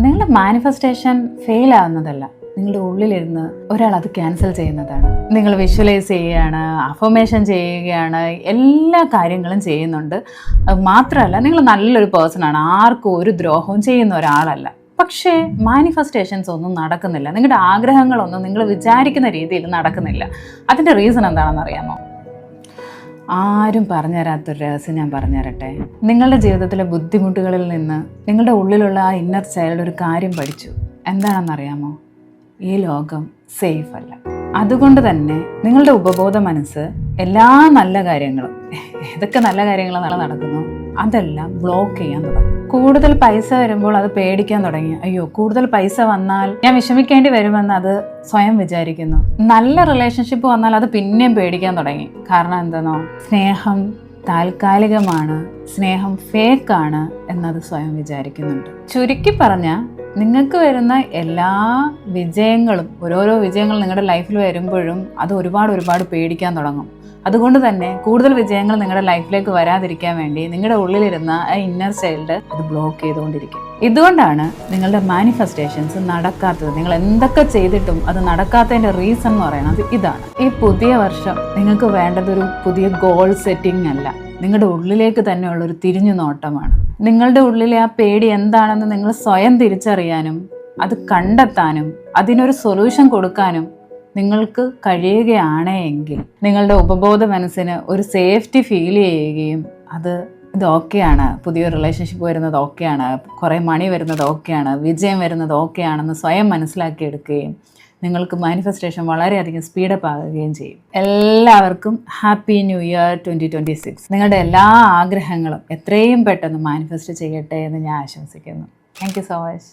നിങ്ങളുടെ manifestation fail ആവുന്നതല്ല, നിങ്ങളുടെ ഉള്ളിലിരുന്ന് ഒരാൾ അത് ക്യാൻസൽ ചെയ്യുന്നതാണ്. നിങ്ങൾ വിഷ്വലൈസ് ചെയ്യുകയാണ്, അഫർമേഷൻ ചെയ്യുകയാണ്, എല്ലാ കാര്യങ്ങളും ചെയ്യുന്നുണ്ട്. അത് മാത്രമല്ല, നിങ്ങൾ നല്ലൊരു പേഴ്സണാണ്, ആർക്കും ഒരു ദ്രോഹവും ചെയ്യുന്ന ഒരാളല്ല. പക്ഷേ മാനിഫെസ്റ്റേഷൻസ് ഒന്നും നടക്കുന്നില്ല. നിങ്ങളുടെ ആഗ്രഹങ്ങളൊന്നും നിങ്ങൾ വിചാരിക്കുന്ന രീതിയിൽ നടക്കുന്നില്ല. അതിൻ്റെ റീസൺ എന്താണെന്ന് അറിയാമോ? ആരും പറഞ്ഞുതരാത്തൊരു രഹസ്യം ഞാൻ പറഞ്ഞുതരട്ടെ. നിങ്ങളുടെ ജീവിതത്തിലെ ബുദ്ധിമുട്ടുകളിൽ നിന്ന് നിങ്ങളുടെ ഉള്ളിലുള്ള ആ ഇന്നർ ചൈൽഡ് ഒരു കാര്യം പഠിച്ചു. എന്താണെന്നറിയാമോ? ഈ ലോകം സേഫ് അല്ല. അതുകൊണ്ട് തന്നെ നിങ്ങളുടെ ഉപബോധ മനസ്സ് എല്ലാ നല്ല കാര്യങ്ങളും, ഏതൊക്കെ നല്ല കാര്യങ്ങൾ നടക്കുന്നു, അതെല്ലാം ബ്ലോക്ക് ചെയ്യാൻ തുടങ്ങും. കൂടുതൽ പൈസ വരുമ്പോൾ അത് പേടിക്കാൻ തുടങ്ങി. അയ്യോ, കൂടുതൽ പൈസ വന്നാൽ ഞാൻ വിഷമിക്കേണ്ടി വരുമെന്ന് അത് സ്വയം വിചാരിക്കുന്നു. നല്ല റിലേഷൻഷിപ്പ് വന്നാൽ അത് പിന്നെയും പേടിക്കാൻ തുടങ്ങി. കാരണം എന്താണോ? സ്നേഹം താൽക്കാലികമാണ്, സ്നേഹം ഫേക്കാണ് എന്നത് സ്വയം വിചാരിക്കുന്നുണ്ട്. ചുരുക്കി പറഞ്ഞാൽ, നിങ്ങൾക്ക് വരുന്ന എല്ലാ വിജയങ്ങളും, ഓരോരോ വിജയങ്ങൾ നിങ്ങളുടെ ലൈഫിൽ വരുമ്പോഴും അത് ഒരുപാട് പേടിക്കാൻ തുടങ്ങും. അതുകൊണ്ട് തന്നെ കൂടുതൽ വിജയങ്ങൾ നിങ്ങളുടെ ലൈഫിലേക്ക് വരാതിരിക്കാൻ വേണ്ടി നിങ്ങളുടെ ഉള്ളിലിരുന്ന ആ ഇന്നർ ചൈൽഡ് അത് ബ്ലോക്ക് ചെയ്തുകൊണ്ടിരിക്കും. ഇതുകൊണ്ടാണ് നിങ്ങളുടെ മാനിഫെസ്റ്റേഷൻസ് നടക്കാത്തത്. നിങ്ങൾ എന്തൊക്കെ ചെയ്തിട്ടും അത് നടക്കാത്തതിൻ്റെ റീസൺ എന്ന് പറയുന്നത് ഇതാണ്. ഈ പുതിയ വർഷം നിങ്ങൾക്ക് വേണ്ടതൊരു പുതിയ ഗോൾ സെറ്റിംഗ് അല്ല, നിങ്ങളുടെ ഉള്ളിലേക്ക് തന്നെയുള്ളൊരു തിരിഞ്ഞു നോട്ടമാണ്. നിങ്ങളുടെ ഉള്ളിലെ ആ പേടി എന്താണെന്ന് നിങ്ങൾ സ്വയം തിരിച്ചറിയാനും അത് കണ്ടെത്താനും അതിനൊരു സൊല്യൂഷൻ കൊടുക്കാനും നിങ്ങൾക്ക് കഴിയുകയാണെങ്കിൽ നിങ്ങളുടെ ഉപബോധ മനസ്സിന് ഒരു സേഫ്റ്റി ഫീൽ ചെയ്യുകയും ഇത് ഓക്കെയാണ്, പുതിയൊരു റിലേഷൻഷിപ്പ് വരുന്നത് ഓക്കെയാണ്, കുറേ മണി വരുന്നത് ഓക്കെയാണ്, വിജയം വരുന്നത് ഓക്കെയാണെന്ന് സ്വയം മനസ്സിലാക്കിയെടുക്കുകയും നിങ്ങൾക്ക് മാനിഫെസ്റ്റേഷൻ വളരെയധികം സ്പീഡപ്പ് ആകുകയും ചെയ്യും. എല്ലാവർക്കും ഹാപ്പി ന്യൂ ഇയർ 2026. നിങ്ങളുടെ എല്ലാ ആഗ്രഹങ്ങളും എത്രയും പെട്ടെന്ന് മാനിഫെസ്റ്റ് ചെയ്യട്ടെ എന്ന് ഞാൻ ആശംസിക്കുന്നു. Thank you so much.